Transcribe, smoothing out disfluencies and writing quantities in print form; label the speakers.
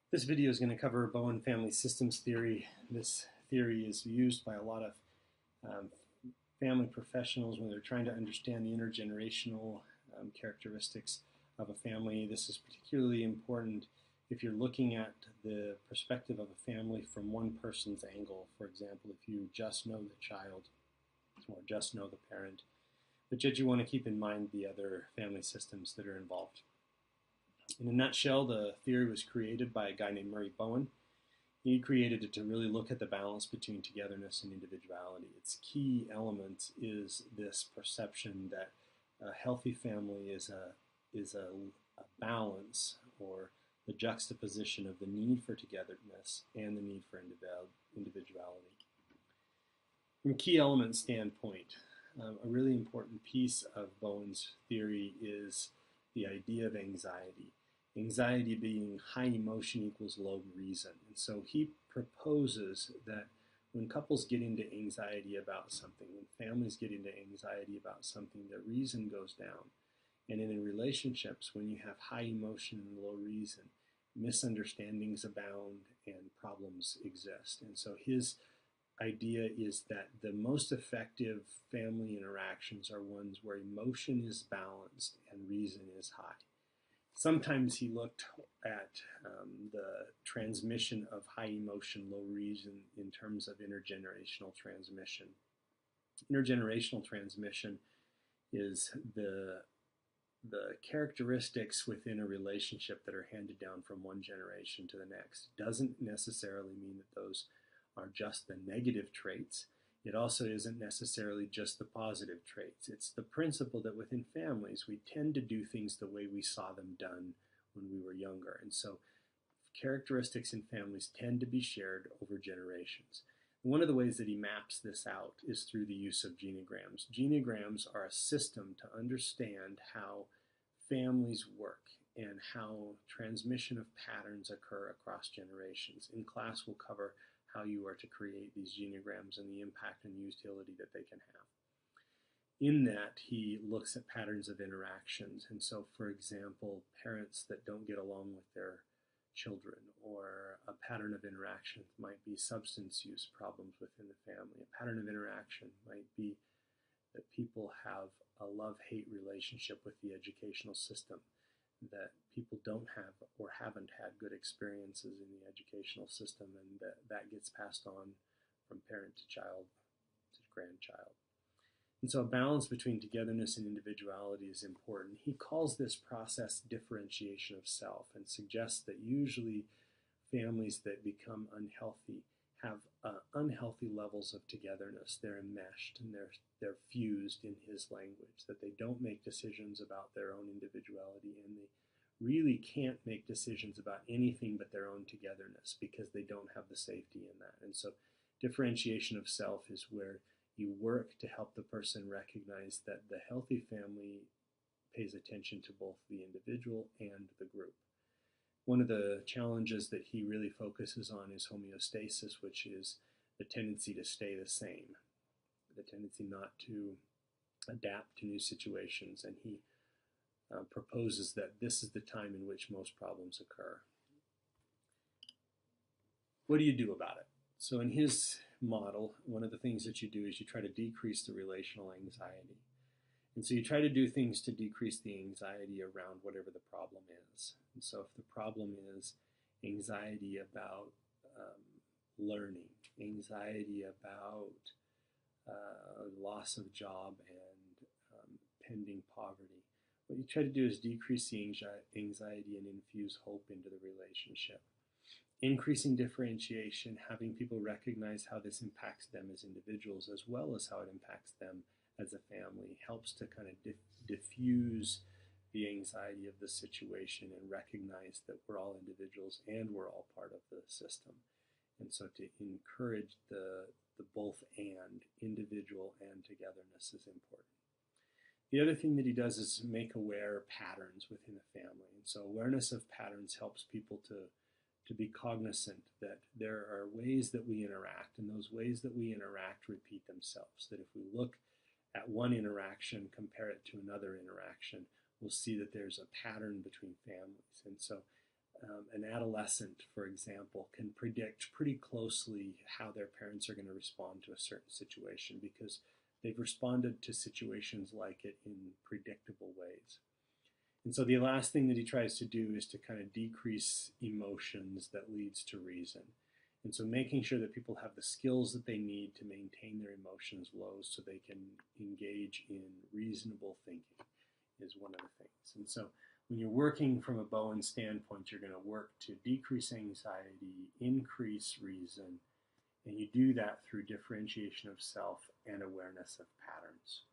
Speaker 1: This video is going to cover Bowen family systems theory. This theory is used by a lot of um, family professionals when they're trying to understand the intergenerational characteristics of a family. This is particularly important if you're looking at the perspective of a family from one person's angle. For example, if you just know the child or just know the parent, but yet you want to keep in mind the other family systems that are involved. In a nutshell, the theory was created by a guy named Murray Bowen. He created it to really look at the balance between togetherness and individuality. Its key element is this perception that a healthy family is a balance, or the juxtaposition of the need for togetherness and the need for individuality. From a key element standpoint, a really important piece of Bowen's theory is the idea of anxiety. Anxiety being high emotion equals low reason. And so he proposes that when couples get into anxiety about something, when families get into anxiety about something, that reason goes down. And in relationships, when you have high emotion and low reason, misunderstandings abound and problems exist. And so his idea is that the most effective family interactions are ones where emotion is balanced and reason is high. Sometimes he looked at the transmission of high emotion, low reason in terms of intergenerational transmission. Intergenerational transmission is the characteristics within a relationship that are handed down from one generation to the next. Doesn't necessarily mean that those are just the negative traits. It also isn't necessarily just the positive traits. It's the principle that within families we tend to do things the way we saw them done when we were younger. And so characteristics in families tend to be shared over generations. And one of the ways that he maps this out is through the use of genograms. Genograms are a system to understand how families work and how transmission of patterns occur across generations. In class, we'll cover how you are to create these genograms and the impact and utility that they can have. In that, he looks at patterns of interactions. And so, for example, parents that don't get along with their children, or a pattern of interaction might be substance use problems within the family. A pattern of interaction might be that people have a love-hate relationship with the educational system, that people don't have or haven't had good experiences in the educational system, and that gets passed on from parent to child to grandchild. And so a balance between togetherness and individuality is important. He calls this process differentiation of self and suggests that usually families that become unhealthy have unhealthy levels of togetherness. They're enmeshed and they're fused, in his language, that they don't make decisions about their own individuality, and they really can't make decisions about anything but their own togetherness because they don't have the safety in that. And so differentiation of self is where you work to help the person recognize that the healthy family pays attention to both the individual and the group. One of the challenges that he really focuses on is homeostasis, which is the tendency to stay the same, the tendency not to adapt to new situations. And he proposes that this is the time in which most problems occur. What do you do about it? So in his model, one of the things that you do is you try to decrease the relational anxiety. And so you try to do things to decrease the anxiety around whatever the problem is. And so if the problem is anxiety about learning, anxiety about loss of job and pending poverty, what you try to do is decrease the anxiety and infuse hope into the relationship. Increasing differentiation, having people recognize how this impacts them as individuals as well as how it impacts them as a family, helps to kind of diffuse the anxiety of the situation and recognize that we're all individuals and we're all part of the system. And so to encourage the both and, individual and togetherness, is important. The other thing that he does is make aware patterns within the family. And so awareness of patterns helps people to be cognizant that there are ways that we interact, and those ways that we interact repeat themselves. That if we look at one interaction, compare it to another interaction, we'll see that there's a pattern between families. And so An adolescent, for example, can predict pretty closely how their parents are going to respond to a certain situation because they've responded to situations like it in predictable ways. And so the last thing that he tries to do is to kind of decrease emotions that leads to reason. And so making sure that people have the skills that they need to maintain their emotions low so they can engage in reasonable thinking is one of the things. And so when you're working from a Bowen standpoint, you're going to work to decrease anxiety, increase reason, and you do that through differentiation of self and awareness of patterns.